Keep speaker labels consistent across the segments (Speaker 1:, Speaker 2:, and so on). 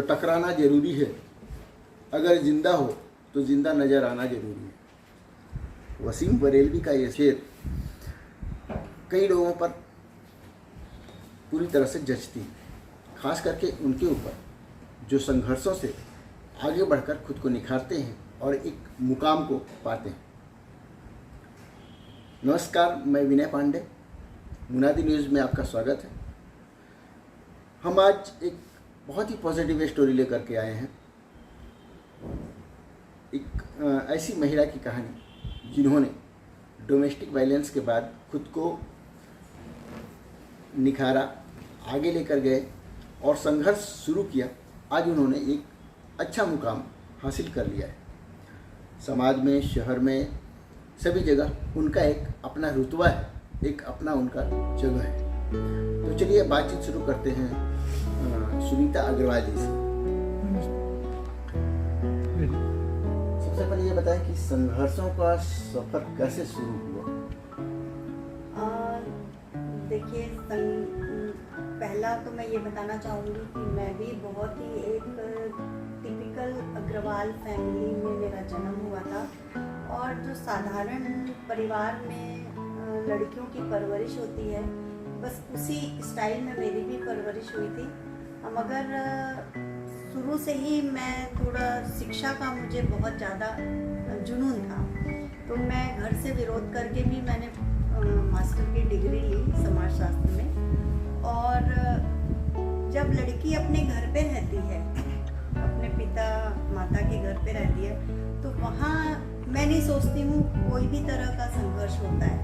Speaker 1: टकराना जरूरी है, अगर जिंदा हो तो जिंदा नजर आना जरूरी है। वसीम बरेलवी का ये शेर कई लोगों पर पूरी तरह से जचती है, खास करके उनके ऊपर जो संघर्षों से आगे बढ़कर खुद को निखारते हैं और एक मुकाम को पाते हैं। नमस्कार, मैं विनय पांडे, मुनादी न्यूज़ में आपका स्वागत है। हम आज एक बहुत ही पॉजिटिव स्टोरी लेकर के आए हैं। एक ऐसी महिला की कहानी जिन्होंने डोमेस्टिक वायलेंस के बाद खुद को निखारा, आगे लेकर गए और संघर्ष शुरू किया। आज उन्होंने एक अच्छा मुकाम हासिल कर लिया है। समाज में, शहर में, सभी जगह उनका एक अपना रुतबा है, एक अपना उनका जगह है। तो चलिए बातचीत शुरू करते हैं सुनीता अग्रवाल जी से। सबसे पहले ये बताएं कि संघर्षों का सफर कैसे शुरू हुआ?
Speaker 2: देखिए, पहला तो मैं ये बताना चाहूँगी कि मैं भी बहुत ही एक टिपिकल अग्रवाल फैमिली में मेरा जन्म हुआ था, और जो साधारण परिवार में लड़कियों की परवरिश होती है, बस उसी स्टाइल में मेरी भी परवरिश हुई थी। मगर शुरू से ही मैं थोड़ा शिक्षा का मुझे बहुत ज़्यादा जुनून था, तो मैं घर से विरोध करके भी मैंने मास्टर की डिग्री ली समाजशास्त्र में। और जब लड़की अपने घर पे रहती है, अपने पिता माता के घर पे रहती है, तो वहाँ मैं नहीं सोचती हूँ कोई भी तरह का संघर्ष होता है,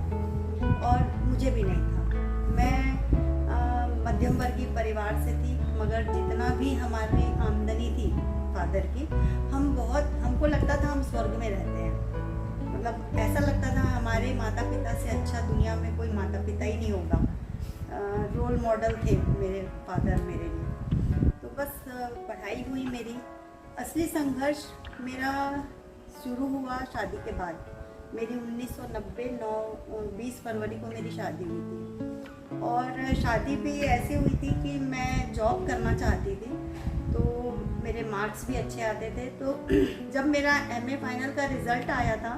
Speaker 2: और मुझे भी नहीं था। मैं मध्यम वर्गीय परिवार से थी, मगर जितना भी हमारी आमदनी थी फादर की, हमको लगता था हम स्वर्ग में रहते हैं। मतलब ऐसा लगता था हमारे माता पिता से अच्छा दुनिया में कोई माता पिता ही नहीं होगा। रोल मॉडल थे मेरे फादर मेरे लिए। तो बस पढ़ाई हुई मेरी। असली संघर्ष मेरा शुरू हुआ शादी के बाद। मेरी 1990 20 फरवरी को मेरी शादी हुई थी, और शादी भी ऐसी हुई थी कि मैं जॉब करना चाहती थी, तो मेरे मार्क्स भी अच्छे आते थे। तो जब मेरा एमए फाइनल का रिज़ल्ट आया था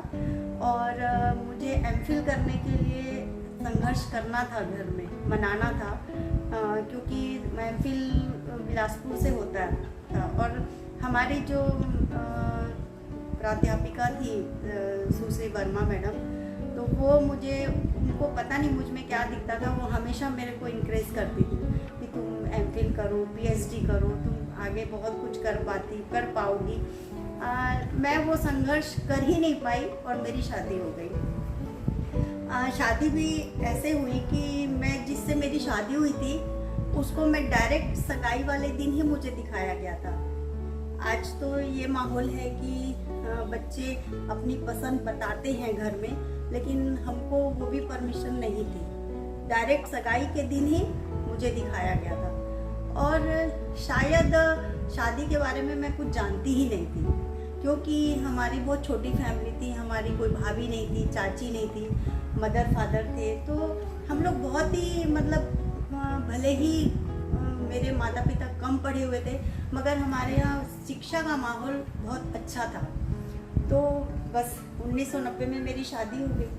Speaker 2: और मुझे एमफिल करने के लिए संघर्ष करना था, घर में मनाना था, क्योंकि एमफिल बिलासपुर से होता था, और हमारी जो प्राध्यापिका थी सुश्री वर्मा मैडम, तो वो उनको पता नहीं मुझ में क्या दिखता था, वो हमेशा मेरे को इंकरेज करती थी कि तुम एमफिल करो, पीएचडी करो, तुम आगे बहुत कुछ कर पाओगी। मैं वो संघर्ष कर ही नहीं पाई और मेरी शादी हो गई। शादी भी ऐसे हुई कि मैं जिससे मेरी शादी हुई थी उसको मैं डायरेक्ट सगाई वाले दिन ही मुझे दिखाया गया था। आज तो ये माहौल है कि बच्चे अपनी पसंद बताते हैं घर में, लेकिन हमको वो भी परमिशन नहीं थी। डायरेक्ट सगाई के दिन ही मुझे दिखाया गया था, और शायद शादी के बारे में मैं कुछ जानती ही नहीं थी, क्योंकि हमारी बहुत छोटी फैमिली थी। हमारी कोई भाभी नहीं थी, चाची नहीं थी, मदर फादर थे। तो हम लोग बहुत ही भले ही मेरे माता पिता कम पढ़े हुए थे, मगर हमारे यहाँ शिक्षा का माहौल बहुत अच्छा था। तो बस 1990 में मेरी शादी हो गई,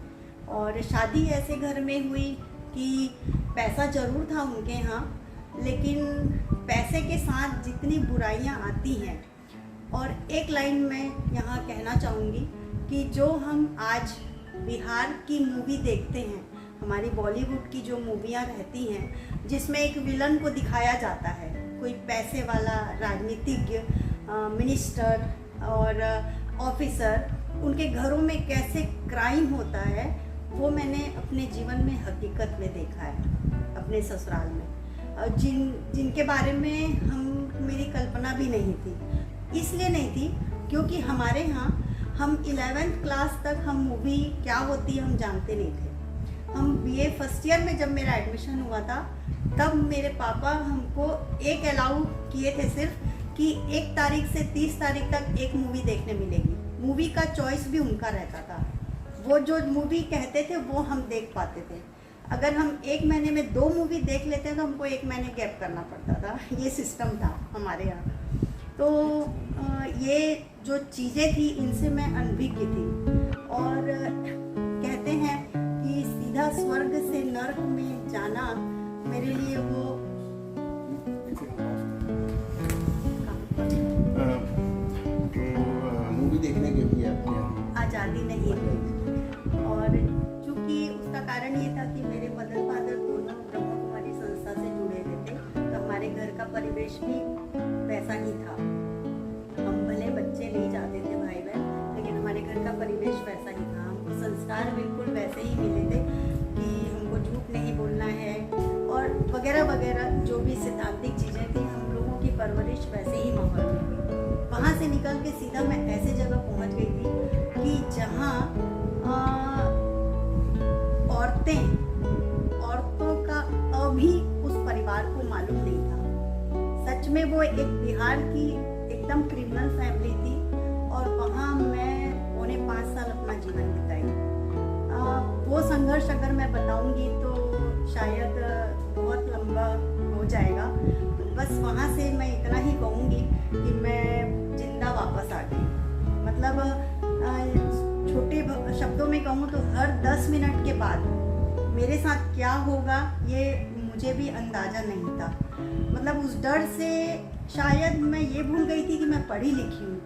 Speaker 2: और शादी ऐसे घर में हुई कि पैसा ज़रूर था उनके यहाँ, लेकिन पैसे के साथ जितनी बुराइयाँ आती हैं। और एक लाइन में यहाँ कहना चाहूँगी कि जो हम आज बिहार की मूवी देखते हैं, हमारी बॉलीवुड की जो मूवियाँ रहती हैं, जिसमें एक विलन को दिखाया जाता है, कोई पैसे वाला राजनीतिज्ञ, मिनिस्टर और ऑफिसर, उनके घरों में कैसे क्राइम होता है, वो मैंने अपने जीवन में हकीकत में देखा है, अपने ससुराल में। जिनके बारे में मेरी कल्पना भी नहीं थी। इसलिए नहीं थी क्योंकि हमारे यहाँ हम 11th क्लास तक हम मूवी क्या होती है हम जानते नहीं थे। हम बीए फर्स्ट ईयर में जब मेरा एडमिशन हुआ था, तब मेरे पापा हमको एक अलाउ किए थे सिर्फ कि 1 तारीख से 30 तारीख तक एक मूवी देखने मिलेगी। मूवी का चॉइस भी उनका रहता था, वो जो मूवी कहते थे वो हम देख पाते थे। अगर हम 1 महीने में 2 मूवी देख लेते हैं तो हमको 1 महीने गैप करना पड़ता था। ये सिस्टम था हमारे यहाँ। तो ये जो चीज़ें थी इनसे मैं अनभिज्ञ थी। और कहते हैं कि सीधा स्वर्ग से नर्क में जाना मेरे लिए वो
Speaker 1: मूवी देखने के लिए आपके यहाँ
Speaker 2: आज़ादी नहीं थी। और चूंकि उसका कारण ये था कि मेरे मदर फादर दोनों ब्रह्मा कुमारी संस्था से जुड़े हुए थे, तो हमारे घर का परिवेश भी वैसा ही था। हम भले बच्चे नहीं जाते थे भाई बहन, लेकिन हमारे घर का परिवेश वैसा ही था। हमको संस्कार बिल्कुल वैसे ही मिले थे कि हमको झूठ नहीं बोलना है और वगैरह वगैरह जो भी सिद्धांतिक चीज़ें थी, हम लोगों की परवरिश वैसे ही माहौल में हुई। वहाँ से निकल के सीधा मैं ऐसे जगह पहुँच गई थी कि जहाँ औरतों का अभी उस परिवार को मालूम नहीं था। सच में वो एक बिहार की एकदम क्रिमिनल फैमिली थी और वहाँ मैं 5.5 साल अपना जीवन बिताई। वो संघर्ष अगर मैं बताऊंगी तो शायद बहुत लंबा हो जाएगा। बस वहाँ से मैं इतना ही कहूँगी कि मैं जिंदा वापस आ गई। मतलब छोटे शब्दों में कहूँ तो हर 10 मिनट के बाद मेरे साथ क्या होगा ये मुझे भी अंदाज़ा नहीं था। मतलब उस डर से शायद मैं ये भूल गई थी कि मैं पढ़ी लिखी हूँ।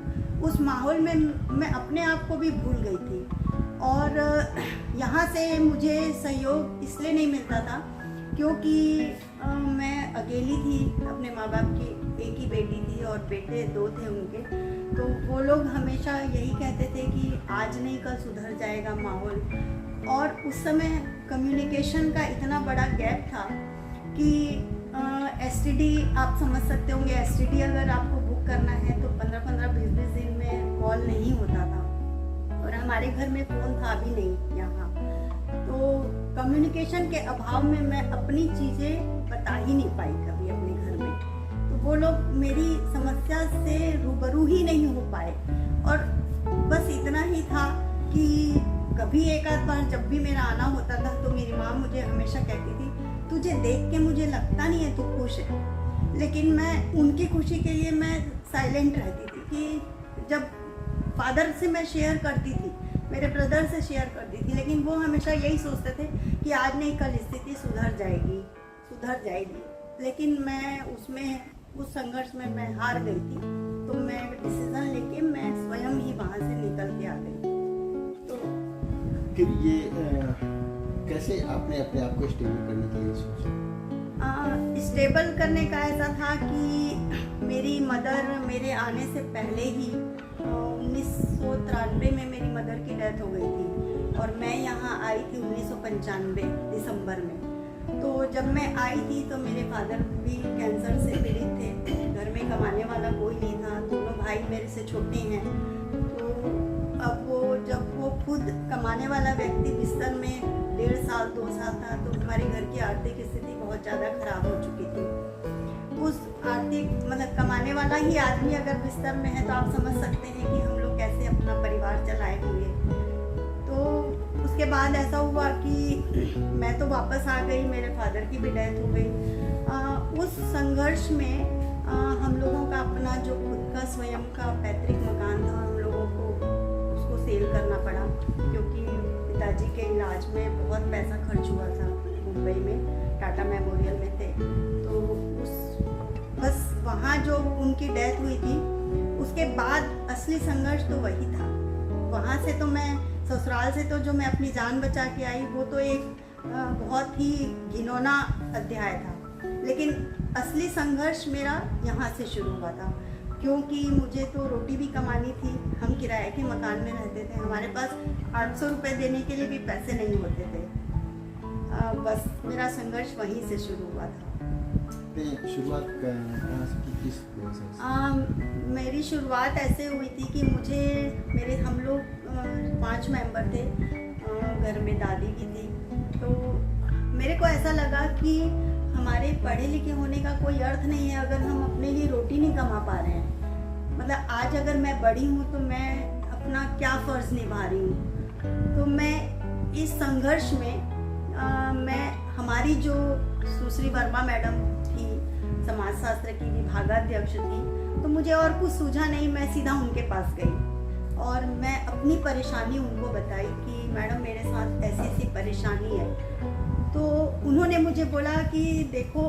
Speaker 2: उस माहौल में मैं अपने आप को भी भूल गई थी। और यहाँ से मुझे सहयोग इसलिए नहीं मिलता था क्योंकि मैं अकेली थी। अपने माँ बाप की एक ही बेटी थी और बेटे 2 थे उनके। तो वो लोग हमेशा यही कहते थे कि आज नहीं कल सुधर जाएगा माहौल। और उस समय कम्युनिकेशन का इतना बड़ा गैप था कि STD आप समझ सकते होंगे। STD अगर आपको बुक करना है तो 15-15, 20-20 दिन में कॉल नहीं होता था और हमारे घर में फ़ोन था भी नहीं यहाँ। तो कम्युनिकेशन के अभाव में मैं अपनी चीज़ें बता ही नहीं पाई कभी अपने घर में। तो वो लोग मेरी समस्या से रूबरू ही नहीं हो पाए। और बस इतना ही था कि कभी एक आध बार जब भी मेरा आना होता था तो मेरी माँ मुझे हमेशा कहती थी, तुझे देख के मुझे लगता नहीं है तू खुश है। लेकिन मैं उनकी खुशी के लिए मैं साइलेंट रहती थी कि जब फादर से मैं शेयर करती थी, मेरे ब्रदर से शेयर करती थी, लेकिन वो हमेशा यही सोचते थे कि आज नहीं कल स्थिति सुधर जाएगी। लेकिन मैं उस संघर्ष में मैं हार गई थी। तो मैं डिसीजन लेके मैं स्वयं ही वहाँ से निकल के आ गई। तो
Speaker 1: फिर ये कैसे आपने अपने आप को स्टेबल करने के लिए सोचा?
Speaker 2: स्टेबल करने का ऐसा था कि मेरी मदर मेरे आने से पहले ही 1993 में मेरी मदर की डेथ हो गई थी और मैं यहाँ आई थी 1995 दिसंबर में। तो जब मैं आई थी तो मेरे फादर भी कैंसर से पीड़ित थे। घर में कमाने वाला कोई नहीं था। दोनों भाई मेरे से छोटे हैं। तो अब जब वो खुद कमाने वाला व्यक्ति बिस्तर में 1.5 साल 2 साल था तो हमारे घर की आर्थिक स्थिति बहुत ज़्यादा खराब हो चुकी थी। उस आर्थिक मतलब कमाने वाला ही आदमी अगर बिस्तर में है तो आप समझ सकते हैं कि हम लोग कैसे अपना परिवार चलाए होंगे। तो उसके बाद ऐसा हुआ कि मैं तो वापस आ गई, मेरे फादर की भी डेथ हो गई। उस संघर्ष में हम लोगों का अपना जो खुद का स्वयं का पैतृक मकान था, हम लोगों को उसको सेल करना पड़ा क्योंकि पिताजी के इलाज में बहुत पैसा खर्च हुआ था। मुंबई में टाटा मेमोरियल में थे। तो बस वहाँ जो उनकी डेथ हुई थी उसके बाद असली संघर्ष तो वही था। वहाँ से तो मैं ससुराल से तो जो मैं अपनी जान बचा के आई वो तो एक बहुत ही घिनौना अध्याय था। लेकिन असली संघर्ष मेरा यहाँ से शुरू हुआ था क्योंकि मुझे तो रोटी भी कमानी थी। हम किराए के मकान में रहते थे। हमारे पास 800 रुपये देने के लिए भी पैसे नहीं होते थे। बस मेरा संघर्ष वहीं से शुरू हुआ था।
Speaker 1: शुरुआत कहाँ से की, किस वजह से?
Speaker 2: मेरी शुरुआत ऐसे हुई थी कि हम लोग 5 मेंबर थे। घर में दादी भी थी। तो मेरे को ऐसा लगा कि हमारे पढ़े लिखे होने का कोई अर्थ नहीं है अगर हम अपने लिए रोटी नहीं कमा पा रहे हैं। मतलब आज अगर मैं बड़ी हूँ तो मैं अपना क्या फ़र्ज़ निभा रही हूँ। तो मैं इस संघर्ष में हमारी जो सुश्री वर्मा मैडम थी, समाजशास्त्र की विभागाध्यक्ष थी, तो मुझे और कुछ सूझा नहीं, मैं सीधा उनके पास गई और मैं अपनी परेशानी उनको बताई कि मैडम मेरे साथ ऐसी ऐसी परेशानी है। तो उन्होंने मुझे बोला कि देखो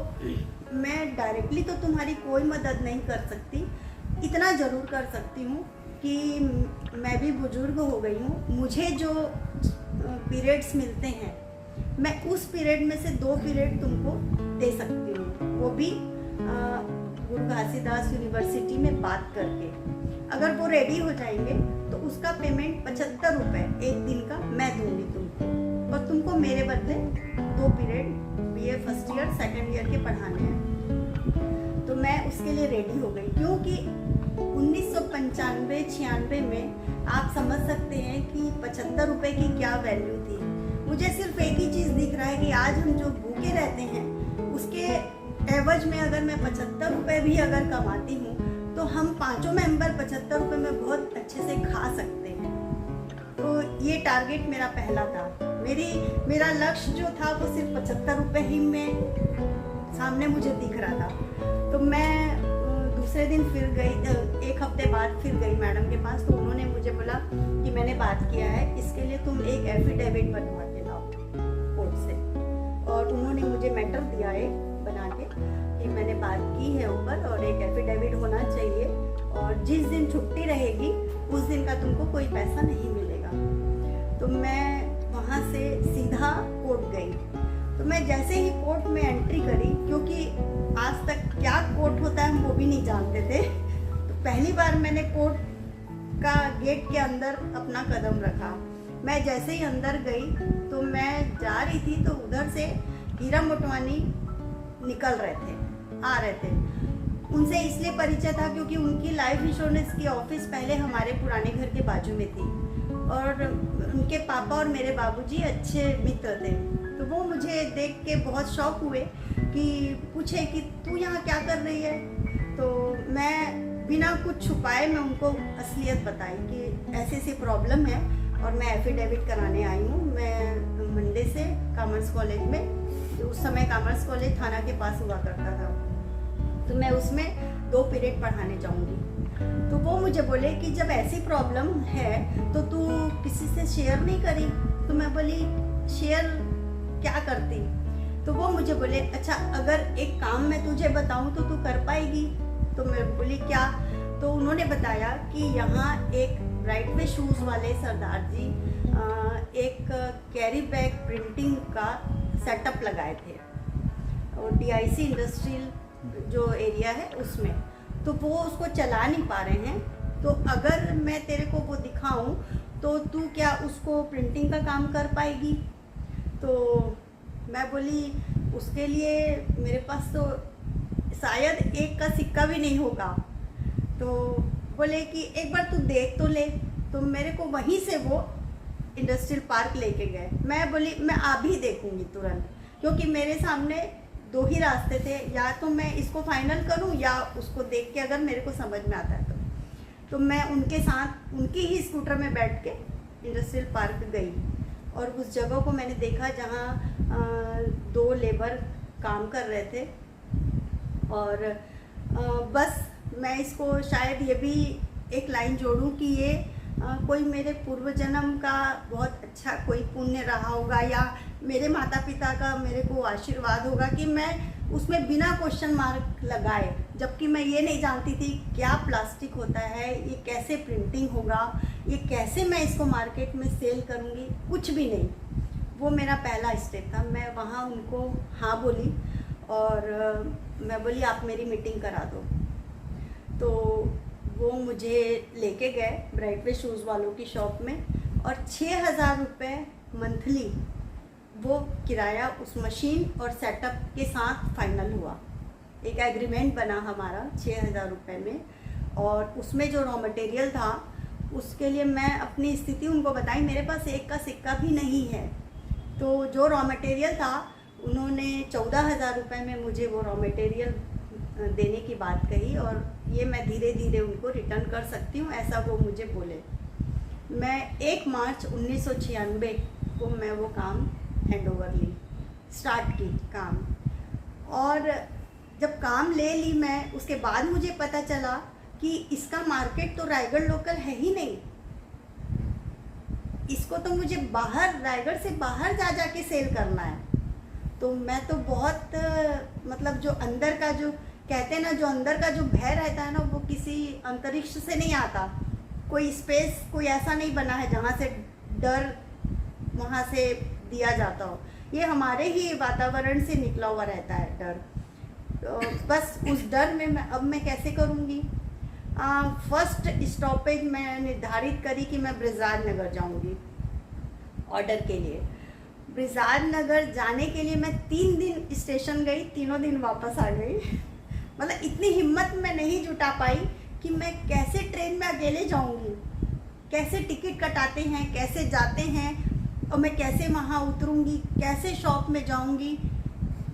Speaker 2: मैं डायरेक्टली तो तुम्हारी कोई मदद नहीं कर सकती, इतना ज़रूर कर सकती हूँ कि मैं भी बुजुर्ग हो गई हूँ, मुझे जो पीरियड्स मिलते हैं मैं उस पीरियड में से 2 पीरियड तुमको दे सकती हूँ, वो भी गुरु घासीदास यूनिवर्सिटी में बात करके। अगर वो रेडी हो जाएंगे तो उसका पेमेंट 75 रुपये एक दिन का मैं दूंगी तुमको, और तुमको मेरे बदले 2 period BA first year second year के पढ़ाने हैं। तो मैं उसके लिए रेडी हो गई, क्योंकि 1995-96 में आप समझ सकते हैं कि 75 रुपये की क्या वैल्यू थी। मुझे सिर्फ एक ही चीज़ दिख रहा है कि आज हम जो भूखे रहते हैं उसके एवज में अगर मैं 75 रुपये भी अगर कमाती हूँ तो हम 5 मेंबर 75 रुपये में बहुत अच्छे से खा सकते हैं। तो ये टारगेट मेरा पहला था। मेरा लक्ष्य जो था वो सिर्फ 75 रुपये ही में सामने मुझे दिख रहा था। तो मैं दूसरे दिन फिर गई, 1 हफ्ते बाद फिर गई मैडम के पास। तो उन्होंने मुझे बोला कि मैंने बात किया है, इसके लिए तुम एक एफिडेविट बनवा के लाओ कोर्ट से। और उन्होंने मुझे मैटर दिया है बना के कि मैंने बात की है ऊपर, और एक एफिडेविट होना चाहिए, और जिस दिन छुट्टी रहेगी उस दिन का तुमको कोई पैसा नहीं मिलेगा। तो मैं वहाँ से सीधा कोर्ट गई। तो मैं जैसे ही कोर्ट में एंट्री करी, क्योंकि आज तक क्या कोर्ट होता है हम वो भी नहीं जानते थे, तो पहली बार मैंने कोर्ट का गेट के अंदर अपना कदम रखा। मैं जैसे ही अंदर गई तो मैं जा रही थी तो उधर से हीरा मोटवानी निकल रहे थे, आ रहे थे। उनसे इसलिए परिचय था क्योंकि उनकी लाइफ इंश्योरेंस की ऑफिस पहले हमारे पुराने घर के बाजू में थी, और उनके पापा और मेरे बाबूजी अच्छे मित्र थे। तो वो मुझे देख के बहुत शौक हुए कि पूछे कि तू यहाँ क्या कर रही है। तो मैं बिना कुछ छुपाए मैं उनको असलियत बताई कि ऐसी ऐसी प्रॉब्लम है और मैं एफिडेविट कराने आई हूँ। मैं मंडे से कॉमर्स कॉलेज में, तो उस समय कॉमर्स कॉलेज थाना के पास हुआ करता था, तो मैं उसमें 2 पीरियड पढ़ाने जाऊँगी। तो वो मुझे बोले कि जब ऐसी प्रॉब्लम है तो तू किसी से शेयर नहीं करी। तो मैं बोली शेयर क्या करती। तो वो मुझे बोले अच्छा अगर एक काम मैं तुझे बताऊं तो तू कर पाएगी। तो मैं बोली क्या। तो उन्होंने बताया कि यहाँ एक ब्राइट वे शूज़ वाले सरदार जी एक कैरी बैग प्रिंटिंग का सेटअप लगाए थे, और DIC इंडस्ट्रियल जो एरिया है उसमें। तो वो उसको चला नहीं पा रहे हैं, तो अगर मैं तेरे को वो दिखाऊं तो तू क्या उसको प्रिंटिंग का काम कर पाएगी। तो मैं बोली उसके लिए मेरे पास तो शायद 1 का सिक्का भी नहीं होगा। तो बोले कि एक बार तू देख तो ले। तो मेरे को वहीं से वो इंडस्ट्रियल पार्क लेके गए। मैं बोली मैं अभी देखूंगी तुरंत, क्योंकि मेरे सामने 2 ही रास्ते थे, या तो मैं इसको फाइनल करूं या उसको देख के अगर मेरे को समझ में आता है तो मैं उनके साथ उनकी ही स्कूटर में बैठ के इंडस्ट्रियल पार्क गई, और उस जगह को मैंने देखा जहां 2 लेबर काम कर रहे थे। और बस मैं इसको शायद ये भी एक लाइन जोड़ूं कि ये कोई मेरे पूर्व जन्म का बहुत अच्छा कोई पुण्य रहा होगा, या मेरे माता पिता का मेरे को आशीर्वाद होगा कि मैं उसमें बिना क्वेश्चन मार्क लगाए, जबकि मैं ये नहीं जानती थी क्या प्लास्टिक होता है, ये कैसे प्रिंटिंग होगा, ये कैसे मैं इसको मार्केट में सेल करूँगी, कुछ भी नहीं। वो मेरा पहला स्टेप था। मैं वहाँ उनको हाँ बोली, और मैं बोली आप मेरी मीटिंग करा दो। तो वो मुझे लेके गए ब्राइट वे शूज़ वालों की शॉप में, और 6000 रुपये मंथली वो किराया उस मशीन और सेटअप के साथ फाइनल हुआ। एक एग्रीमेंट बना हमारा 6000 रुपये में, और उसमें जो रॉ मटेरियल था उसके लिए मैं अपनी स्थिति उनको बताई, मेरे पास 1 का सिक्का भी नहीं है। तो जो रॉ मटेरियल था उन्होंने 14000 रुपये में मुझे वो रॉ मटेरियल देने की बात कही, और ये मैं धीरे धीरे उनको रिटर्न कर सकती हूँ, ऐसा वो मुझे बोले। मैं 1 मार्च 1996 को मैं वो काम हैंडओवर ली, स्टार्ट की काम। और जब काम ले ली मैं, उसके बाद मुझे पता चला कि इसका मार्केट तो रायगढ़ लोकल है ही नहीं, इसको तो मुझे बाहर, रायगढ़ से बाहर जा जा के सेल करना है। तो मैं तो बहुत मतलब जो अंदर का, जो कहते हैं ना, जो अंदर का जो भय रहता है ना, वो किसी अंतरिक्ष से नहीं आता। कोई स्पेस कोई ऐसा नहीं बना है जहाँ से डर वहाँ से दिया जाता हो। ये हमारे ही वातावरण से निकला हुआ रहता है डर। तो बस उस डर में मैं कैसे करूँगी। फर्स्ट स्टॉपेज मैं निर्धारित करी कि मैं ब्रिजराज नगर जाऊँगी ऑर्डर के लिए। ब्रिजराज नगर जाने के लिए मैं 3 दिन स्टेशन गई, तीनों दिन वापस आ गई। मतलब इतनी हिम्मत मैं नहीं जुटा पाई कि मैं कैसे ट्रेन में अकेले जाऊंगी, कैसे टिकट कटाते हैं, कैसे जाते हैं, और मैं कैसे वहाँ उतरूंगी, कैसे शॉप में जाऊंगी।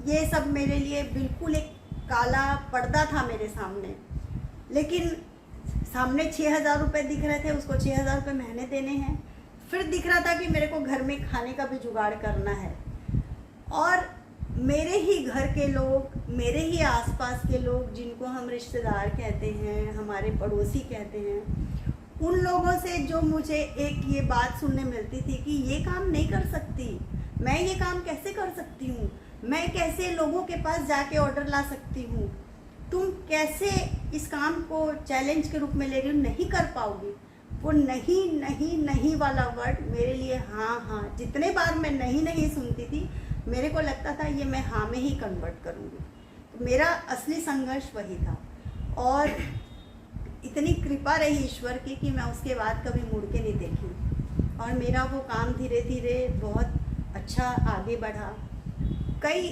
Speaker 2: ये सब मेरे लिए बिल्कुल एक काला पर्दा था मेरे सामने। लेकिन सामने 6,000 रुपये दिख रहे थे, उसको 6,000 रुपये महीने देने हैं। फिर दिख रहा था कि मेरे को घर में खाने का भी जुगाड़ करना है, और मेरे ही घर के लोग, मेरे ही आसपास के लोग, जिनको हम रिश्तेदार कहते हैं, हमारे पड़ोसी कहते हैं, उन लोगों से जो मुझे एक ये बात सुनने मिलती थी कि ये काम नहीं कर सकती, मैं ये काम कैसे कर सकती हूँ, मैं कैसे लोगों के पास जाके ऑर्डर ला सकती हूँ, तुम कैसे इस काम को चैलेंज के रूप में ले रही हो, नहीं कर पाओगी। वो नहीं नहीं नहीं वाला वर्ड मेरे लिए हाँ हाँ, जितने बार मैं नहीं नहीं सुनती थी, मेरे को लगता था ये मैं हाँ में ही कन्वर्ट करूँगी। तो मेरा असली संघर्ष वही था, और इतनी कृपा रही ईश्वर की कि मैं उसके बाद कभी मुड़ के नहीं देखी, और मेरा वो काम धीरे धीरे बहुत अच्छा आगे बढ़ा। कई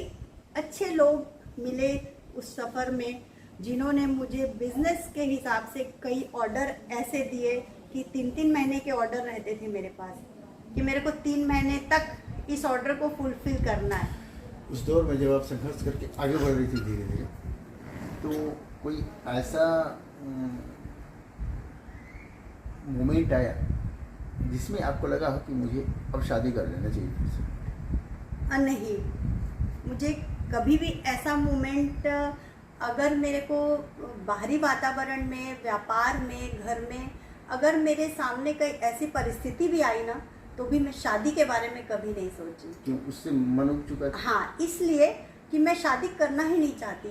Speaker 2: अच्छे लोग मिले उस सफ़र में, जिन्होंने मुझे बिजनेस के हिसाब से कई ऑर्डर ऐसे दिए कि 3-3 महीने के ऑर्डर रहते थे मेरे पास, कि मेरे को 3 महीने तक इस ऑर्डर को फुलफिल करना है।
Speaker 1: उस दौर में जब आप संघर्ष करके आगे बढ़ रही थी धीरे धीरे, तो कोई ऐसा मोमेंट आया जिसमें आपको लगा हो कि मुझे अब शादी कर लेना चाहिए फिर से?
Speaker 2: नहीं, मुझे कभी भी ऐसा मोमेंट, अगर मेरे को बाहरी वातावरण में, व्यापार में, घर में, अगर मेरे सामने कोई ऐसी परिस्थिति भी आई ना, तो भी मैं शादी के बारे में कभी नहीं सोची।
Speaker 1: क्यों? उससे मन उब चुका था?
Speaker 2: हाँ, इसलिए कि मैं शादी करना ही नहीं चाहती।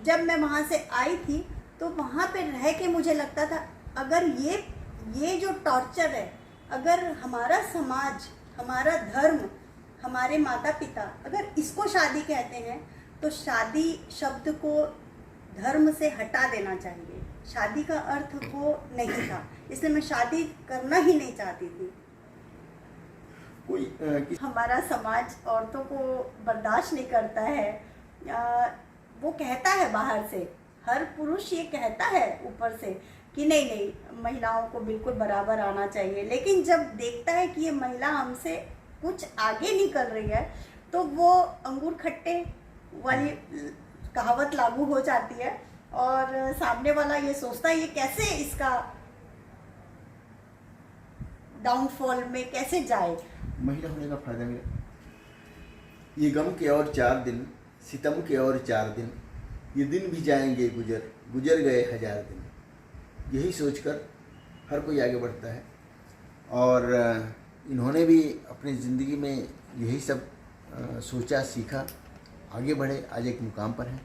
Speaker 2: जब मैं वहाँ से आई थी तो वहाँ पे रह के मुझे लगता था, अगर ये जो टॉर्चर है, अगर हमारा समाज, हमारा धर्म, हमारे माता पिता अगर इसको शादी कहते हैं, तो शादी शब्द को धर्म से हटा देना चाहिए। शादी का अर्थ वो नहीं था, इसलिए मैं शादी करना ही नहीं चाहती थी। हमारा समाज औरतों को बर्दाश्त नहीं करता है। वो कहता है बाहर से, हर पुरुष ये कहता है ऊपर से कि नहीं नहीं, महिलाओं को बिल्कुल बराबर आना चाहिए, लेकिन जब देखता है कि ये महिला हमसे कुछ आगे निकल रही है, तो वो अंगूर खट्टे वाली कहावत लागू हो जाती है, और सामने वाला ये सोचता है ये कैसे इसका डाउनफॉल में कैसे जाए।
Speaker 1: महिला होने का फायदा मिला। ये गम के और 4 दिन, सितम के और 4 दिन, ये दिन भी जाएंगे गुजर, गुजर गए 1000 दिन। यही सोचकर हर कोई आगे बढ़ता है, और इन्होंने भी अपनी ज़िंदगी में यही सब सोचा, सीखा, आगे बढ़े, आज एक मुकाम पर हैं।